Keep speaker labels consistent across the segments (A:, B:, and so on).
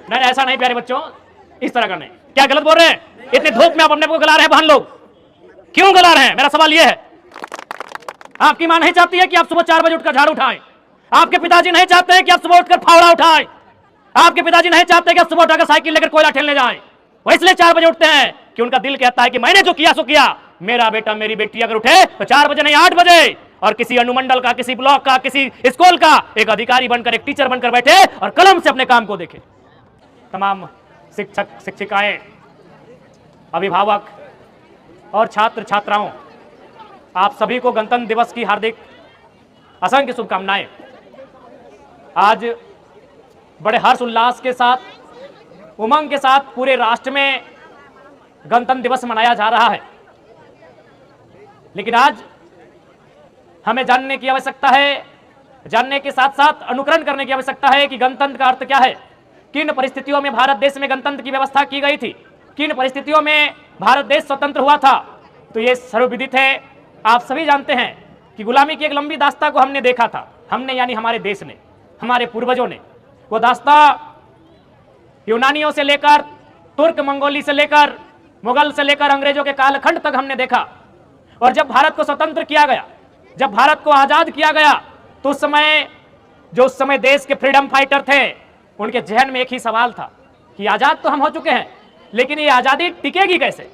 A: नहीं ऐसा नहीं प्यारे बच्चों, इस तरह का नहीं। क्या गलत बोल रहे हैं? इतने धूप में आप अपने को गला रहे हैं बहन लोग, क्यों गला रहे हैं? मेरा सवाल यह है, आपकी मां नहीं चाहती है कि आप सुबह 4 बजे उठकर झाड़ू उठाएं? आपके पिताजी नहीं चाहते हैं कि आप सुबह उठकर फावड़ा उठाएं? आपके पिताजी नहीं चाहते कि आप सुबह उठाकर साइकिल लेकर कोयला ठेलने जाएं? वो इसलिए 4 बजे उठते हैं कि उनका दिल कहता है कि मैंने जो किया सो किया। मेरा बेटा मेरी बेटी अगर उठे तो 4 बजे नहीं 8 बजे, और किसी अनुमंडल का, किसी ब्लॉक का, किसी स्कूल का एक अधिकारी बनकर, एक टीचर बनकर बैठे और कलम से अपने काम को देखे। तमाम शिक्षक, शिक्षिकाएं, अभिभावक और छात्र छात्राओं, आप सभी को गणतंत्र दिवस की हार्दिक असंख्य शुभकामनाएं। आज बड़े हर्ष उल्लास के साथ, उमंग के साथ पूरे राष्ट्र में गणतंत्र दिवस मनाया जा रहा है। लेकिन आज हमें जानने की आवश्यकता है, जानने के साथ साथ अनुकरण करने की आवश्यकता है कि गणतंत्र का अर्थ क्या है, किन परिस्थितियों में भारत देश में गणतंत्र की व्यवस्था की गई थी, किन परिस्थितियों में भारत देश स्वतंत्र हुआ था। तो ये सर्वविदित है, आप सभी जानते हैं कि गुलामी की एक लंबी दास्ता को हमने देखा था। हमने यानी हमारे देश ने, हमारे पूर्वजों ने। वो दास्ता यूनानियों से लेकर, तुर्क मंगोली से लेकर, मुगल से लेकर अंग्रेजों के कालखंड तक हमने देखा। और जब भारत को स्वतंत्र किया गया, जब भारत को आजाद किया गया, तो उस समय जो उस समय देश के फ्रीडम फाइटर थे, उनके जहन में एक ही सवाल था कि आजाद तो हम हो चुके हैं, लेकिन ये आजादी टिकेगी कैसे?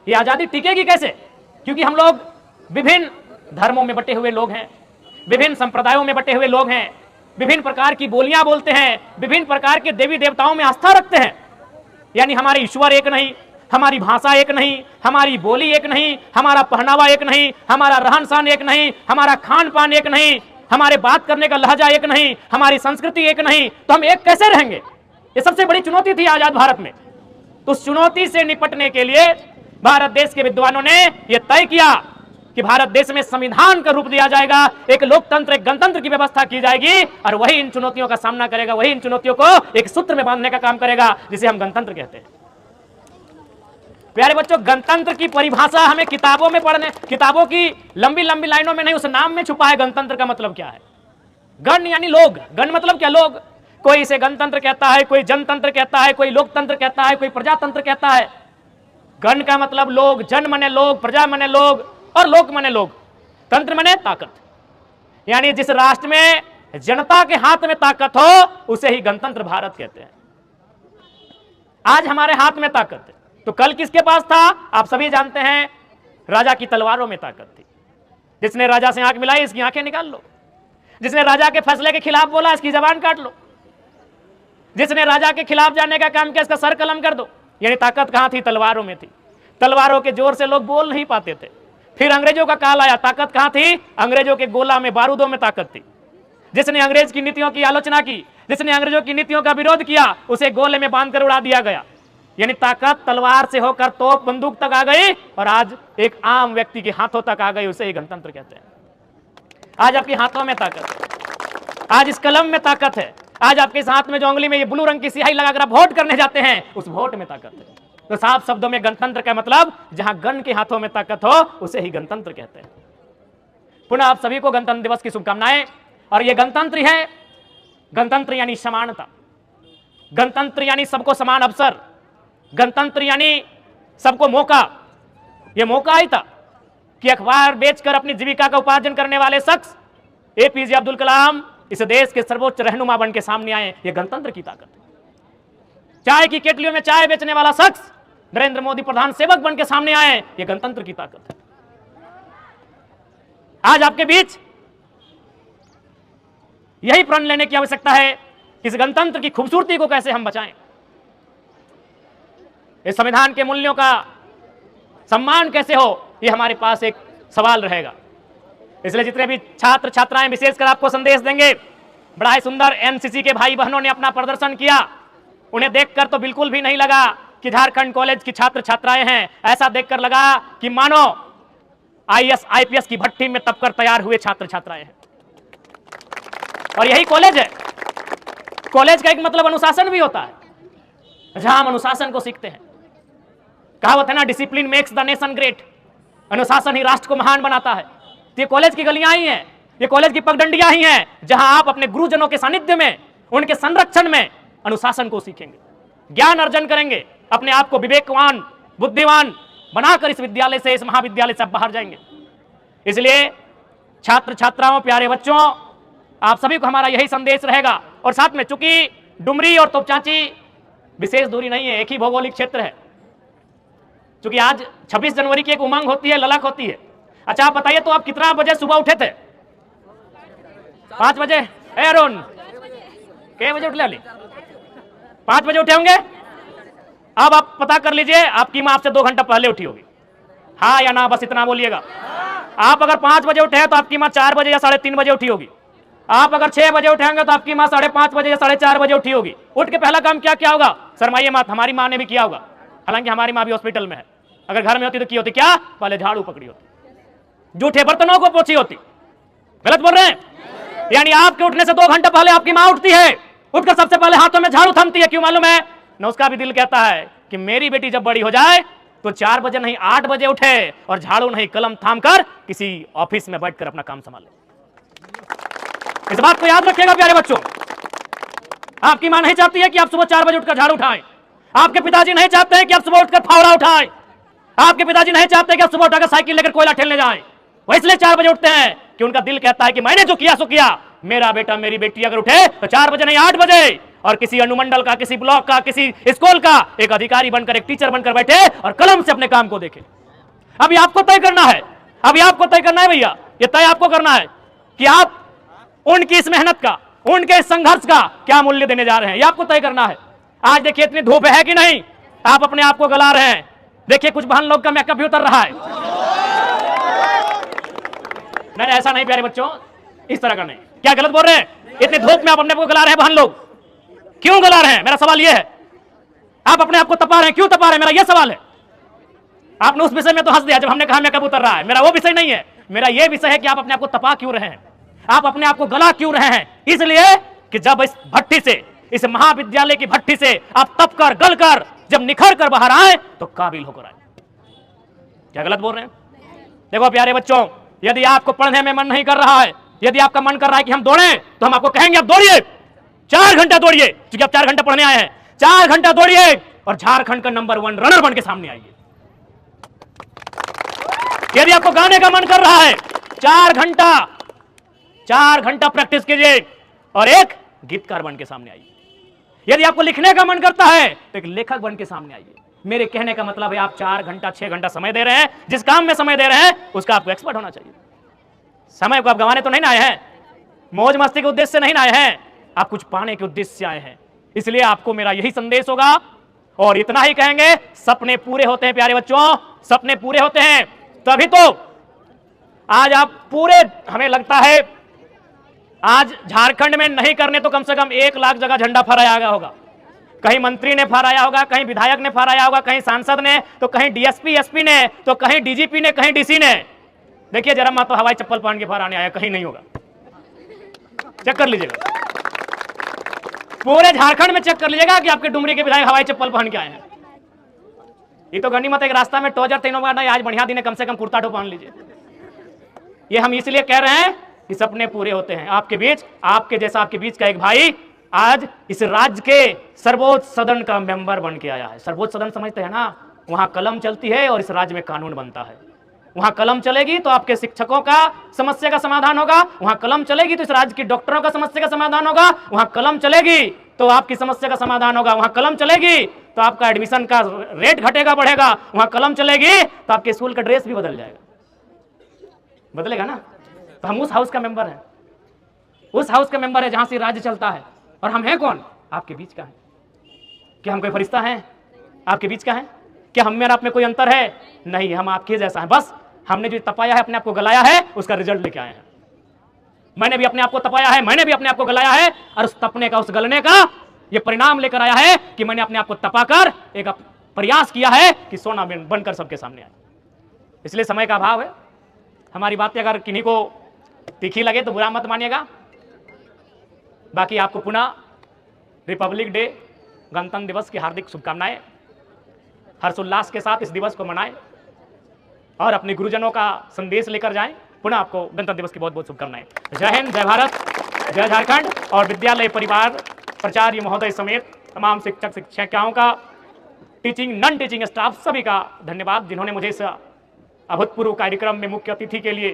A: ये आजादी टिकेगी कैसे? क्योंकि हम लोग विभिन्न धर्मों में बटे हुए लोग हैं, विभिन्न संप्रदायों में बटे हुए लोग हैं, विभिन्न प्रकार की बोलियां बोलते हैं, विभिन्न प्रकार के देवी देवताओं में आस्था रखते हैं। यानी हमारे ईश्वर एक नहीं, हमारी भाषा एक नहीं, हमारी बोली एक नहीं, हमारा पहनावा एक नहीं, हमारा रहन सहन एक नहीं, हमारा खान पान एक नहीं, हमारे बात करने का लहजा एक नहीं, हमारी संस्कृति एक नहीं। तो हम एक कैसे रहेंगे? ये सबसे बड़ी चुनौती थी आजाद भारत में। तो उस चुनौती से निपटने के लिए भारत देश के विद्वानों ने यह तय किया कि भारत देश में संविधान का रूप दिया जाएगा, एक लोकतंत्र, एक गणतंत्र की व्यवस्था की जाएगी, और वही इन चुनौतियों का सामना करेगा, वही इन चुनौतियों को एक सूत्र में बांधने का काम करेगा, जिसे हम गणतंत्र कहते हैं। प्यारे बच्चों, गणतंत्र की परिभाषा हमें किताबों में पढ़ने, किताबों की लंबी लंबी लाइनों में नहीं, उस नाम में छुपा है। गणतंत्र का मतलब क्या है? गण यानी लोग। गण मतलब क्या? लोग। कोई इसे गणतंत्र कहता है, कोई जनतंत्र कहता है, कोई लोकतंत्र कहता है, कोई प्रजातंत्र कहता है। गण का मतलब लोग, जन मने लोग, प्रजा मने लोग, और लोक मने लोग, तंत्र मने ताकत। यानी जिस राष्ट्र में जनता के हाथ में ताकत हो उसे ही गणतंत्र भारत कहते हैं। आज हमारे हाथ में ताकत है, तो कल किसके पास था? आप सभी जानते हैं, राजा की तलवारों में ताकत थी। जिसने राजा से आंख मिलाई, इसकी आंखें निकाल लो। जिसने राजा के फैसले के खिलाफ बोला, इसकी जबान काट लो। जिसने राजा के खिलाफ जाने का काम किया, इसका सर कलम कर दो। यानी ताकत कहां थी? तलवारों में थी। तलवारों के जोर से लोग बोल नहीं पाते थे। फिर अंग्रेजों का काल आया, ताकत कहां थी? अंग्रेजों के गोला में, बारूदों में ताकत थी। जिसने अंग्रेज की नीतियों की आलोचना की, जिसने अंग्रेजों की नीतियों का विरोध किया, उसे गोले में बांधकर उड़ा दिया गया। यानी ताकत तलवार से होकर तोप बंदूक तक आ गई, और आज एक आम व्यक्ति के हाथों तक आ गई, उसे ही गणतंत्र कहते हैं। आज आपके हाथों में ताकत है, आज इस कलम में ताकत है, आज आपके इस हाथ में जो उंगली में ये ब्लू रंग की स्याही लगाकर आप वोट करने जाते हैं, उस वोट में ताकत है। तो साफ शब्दों में गणतंत्र का मतलब, जहां गण के हाथों में ताकत हो उसे ही गणतंत्र कहते हैं। पुनः आप सभी को गणतंत्र दिवस की शुभकामनाएं। और ये गणतंत्र है, गणतंत्र यानी समानता, गणतंत्र यानी सबको समान अवसर, गणतंत्र यानी सबको मौका। यह मौका ही था कि अखबार बेचकर अपनी जीविका का उपार्जन करने वाले शख्स एपीजे अब्दुल कलाम इस देश के सर्वोच्च रहनुमा बन के सामने आए। यह गणतंत्र की ताकत है। चाय की केटलियों में चाय बेचने वाला शख्स नरेंद्र मोदी प्रधान सेवक बन के सामने आए, यह गणतंत्र की ताकत है। आज आपके बीच यही प्रण लेने की आवश्यकता है, इस गणतंत्र की खूबसूरती को कैसे हम बचाएं, इस संविधान के मूल्यों का सम्मान कैसे हो, यह हमारे पास एक सवाल रहेगा। इसलिए जितने भी छात्र छात्राएं विशेषकर आपको संदेश देंगे, बड़ा ही सुंदर एनसीसी के भाई बहनों ने अपना प्रदर्शन किया। उन्हें देखकर तो बिल्कुल भी नहीं लगा कि झारखंड कॉलेज की छात्र छात्राएं हैं। ऐसा देखकर लगा कि मानो आईएएस आईपीएस की भट्टी में तपकर तैयार हुए छात्र छात्राएं हैं। और यही कॉलेज है। कॉलेज का एक मतलब अनुशासन भी होता है, जहां हम अनुशासन को सीखते हैं। कहावत है ना, discipline makes the nation great. अनुशासन ही राष्ट्र को महान बनाता है। तो ये कॉलेज की गलियां ही हैं, ये कॉलेज की पगडंडियां ही हैं, जहां आप अपने गुरुजनों के सानिध्य में, उनके संरक्षण में अनुशासन को सीखेंगे, ज्ञान अर्जन करेंगे, अपने आप को विवेकवान बुद्धिमान बनाकर इस विद्यालय से, इस महाविद्यालय से बाहर जाएंगे। इसलिए छात्र छात्राओं, प्यारे बच्चों, आप सभी को हमारा यही संदेश रहेगा। और साथ में, चूंकि डुमरी और तोपचांची विशेष दूरी नहीं है, एक ही भौगोलिक क्षेत्र है। चूंकि आज 26 जनवरी की एक उमंग होती है, ललक होती है। अच्छा, आप बताइए, तो आप कितना बजे सुबह उठे थे? 5 बजे? अरुण कितने बजे उठे? 5 बजे उठे होंगे। अब आप पता कर लीजिए, आपकी मां आपसे 2 घंटा पहले उठी होगी। हाँ या ना, बस इतना बोलिएगा। आप अगर 5 बजे उठे हैं तो आपकी मां 4 बजे या 3:30 बजे उठी होगी। आप अगर 6 बजे उठेंगे तो आपकी मां 5:30 बजे या 4:30 बजे उठी होगी। उठ के पहला काम क्या क्या होगा? शर्माइए मत, हमारी मां ने भी किया होगा। हालांकि हमारी मां भी हॉस्पिटल में है। अगर घर में होती तो की होती? क्या? पहले झाड़ू पकड़ी होती, जूठे बर्तनों को पोछी होती। गलत बोल रहे हैं? यानी आपके उठने से 2 घंटा पहले आपकी मां उठती है, उठकर सबसे पहले हाथों में झाड़ू थमती है। क्यों मालूम है? न उसका भी दिल कहता है कि मेरी बेटी जब बड़ी हो जाए तो 4 बजे नहीं 8 बजे उठे और झाड़ू नहीं कलम थाम कर किसी ऑफिस में बैठकर अपना काम संभाले। इस बात को याद रखिएगा प्यारे बच्चों। आपकी मां नहीं चाहती है कि आप सुबह 4 बजे उठकर झाड़ू उठाएं। आपके पिताजी नहीं चाहते हैं कि आप सुबह उठकर फावड़ा उठाएं। आपके पिताजी नहीं चाहते कि आप सुबह उठाकर साइकिल लेकर कोयला ठेलने जाएं। वो इसलिए 4 बजे उठते हैं कि उनका दिल कहता है कि मैंने जो किया सो किया। मेरा बेटा, मेरी बेटी अगर उठे तो 4 बजे नहीं 8 बजे, और किसी अनुमंडल का, किसी ब्लॉक का, किसी स्कूल का एक अधिकारी बनकर, एक टीचर बनकर बैठे और कलम से अपने काम को देखे। अभी आपको तय करना है, अभी आपको तय करना है भैया, ये तय आपको करना है कि आप उनकी इस मेहनत का, उनके इस संघर्ष का क्या मूल्य देने जा रहे हैं। ये आपको तय करना है। आज देखिए इतनी धूप है कि नहीं, आप अपने आप को गला रहे हैं। देखिए कुछ बहन लोग का मेकअप भी उतर रहा है। नहीं, ऐसा नहीं प्यारे बच्चों, इस तरह का नहीं। क्या गलत बोल रहे हैं? इतनी धूप में आप अपने को गला रहे हैं। बहन लोग क्यों गला रहे हैं? मेरा सवाल यह है। आप अपने आप को तपा रहे हैं, क्यों तपा रहे हैं? मेरा यह सवाल है। आपने उस विषय में तो हंस दिया जब हमने कहा मेकअप उतर रहा है। मेरा वो विषय नहीं है। मेरा यह विषय है कि आप अपने आप को तपा क्यों रहे हैं, आप अपने आप को गला क्यों रहे हैं? इसलिए कि जब इस भट्टी से, इस महाविद्यालय की भट्टी से आप तप कर, गल कर, जब निखर कर बाहर आए तो काबिल होकर आए। क्या गलत बोल रहे हैं? देखो प्यारे बच्चों, यदि आपको पढ़ने में मन नहीं कर रहा है, यदि आपका मन कर रहा है कि हम दौड़ें, तो हम आपको कहेंगे आप दौड़िए, 4 घंटा दौड़िए। क्योंकि आप 4 घंटा पढ़ने आए हैं, 4 घंटा दौड़िए और झारखंड का नंबर 1 रनर बन के सामने आइए। यदि आपको गाने का मन कर रहा है, 4 घंटा प्रैक्टिस कीजिए और एक गीतकार बन के सामने आइए। यदि आपको लिखने का मन करता है तो एक लेखक बन के सामने आइए। मेरे कहने का मतलब है आप 4 घंटा 6 घंटा समय दे रहे हैं, जिस काम में समय दे रहे हैं उसका आपको एक्सपर्ट होना चाहिए। समय को आप गंवाने तो नहीं ना आए हैं, मौज मस्ती के उद्देश्य से नहीं ना आए हैं, आप कुछ पाने के उद्देश्य से आए हैं। इसलिए आपको मेरा यही संदेश होगा और इतना ही कहेंगे, सपने पूरे होते हैं प्यारे बच्चों, सपने पूरे होते हैं तभी तो आज आप पूरे, हमें लगता है आज झारखंड में नहीं करने तो कम से कम 1 लाख जगह झंडा फहराया गया होगा। कहीं मंत्री ने फहराया होगा, कहीं विधायक ने फहराया होगा, कहीं सांसद ने, तो कहीं डीएसपी एसपी ने, तो कहीं डीजीपी ने, कहीं डीसी ने। देखिए जरा मां तो हवाई चप्पल पहन के फहराने आया, कहीं नहीं होगा। चेक कर लीजिएगा, पूरे झारखंड में चेक कर लीजिएगा कि आपके डुमरी के विधायक हवाई चप्पल पहन के आए हैं। ये तो गनीमत, एक रास्ता में टोजर तीनों बार नहीं, आज बढ़िया दिन है, कम से कम कुर्ता टो पहन लीजिए। ये हम इसलिए कह रहे हैं कि सपने पूरे होते हैं। आपके बीच, आपके जैसा आपके बीच का एक भाई आज इस राज्य के सर्वोच्च सदन का मेंबर बन के आया है। सर्वोच्च सदन समझते हैं ना, वहां कलम चलती है और इस राज्य में कानून बनता है। वहां कलम चलेगी तो आपके शिक्षकों का समस्या का समाधान होगा, वहां कलम चलेगी तो इस राज्य के डॉक्टरों का समस्या का समाधान होगा, वहां कलम चलेगी तो आपकी समस्या का समाधान होगा, वहां कलम चलेगी तो आपका एडमिशन का रेट घटेगा बढ़ेगा, वहां कलम चलेगी तो आपके स्कूल का ड्रेस भी बदल जाएगा। बदलेगा ना? तो हम उस हाउस का मेंबर हैं, उस हाउस का मेंबर है जहां से राज्य चलता है। और हम हैं कौन? आपके बीच का है। क्या हम कोई फरिश्ता हैं? आपके बीच का है। क्या हम में और आप में कोई अंतर है? नहीं, हम आपके जैसा है। बस हमने जो तपाया है, अपने आप को गलाया है, उसका रिजल्ट लेके आए हैं। मैंने भी अपने आप को तपाया है, मैंने भी अपने आप को गलाया है, और उस तपने का, उस गलने का ये परिणाम लेकर आया है कि मैंने अपने आप को तपाकर एक प्रयास किया है कि सोना बनकर सबके सामने आए। इसलिए समय का अभाव है। हमारी बातें अगर किन्हीं को तीखी लगे तो बुरा मत मानिएगा। बाकी आपको पुनः रिपब्लिक डे, गणतंत्र दिवस की हार्दिक शुभकामनाएं। हर्षोल्लास के साथ इस दिवस को मनाएं और अपने गुरुजनों का संदेश लेकर जाएं। पुनः आपको गणतंत्र दिवस की बहुत बहुत शुभकामनाएं। जय हिंद, जय भारत, जय झारखंड। और विद्यालय परिवार प्राचार्य महोदय समेत तमाम शिक्षक शिक्षिकाओं का, टीचिंग नॉन टीचिंग स्टाफ सभी का धन्यवाद, जिन्होंने मुझे इस अभूतपूर्व कार्यक्रम में मुख्य अतिथि के लिए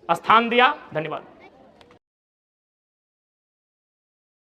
A: स्थान दिया। धन्यवाद।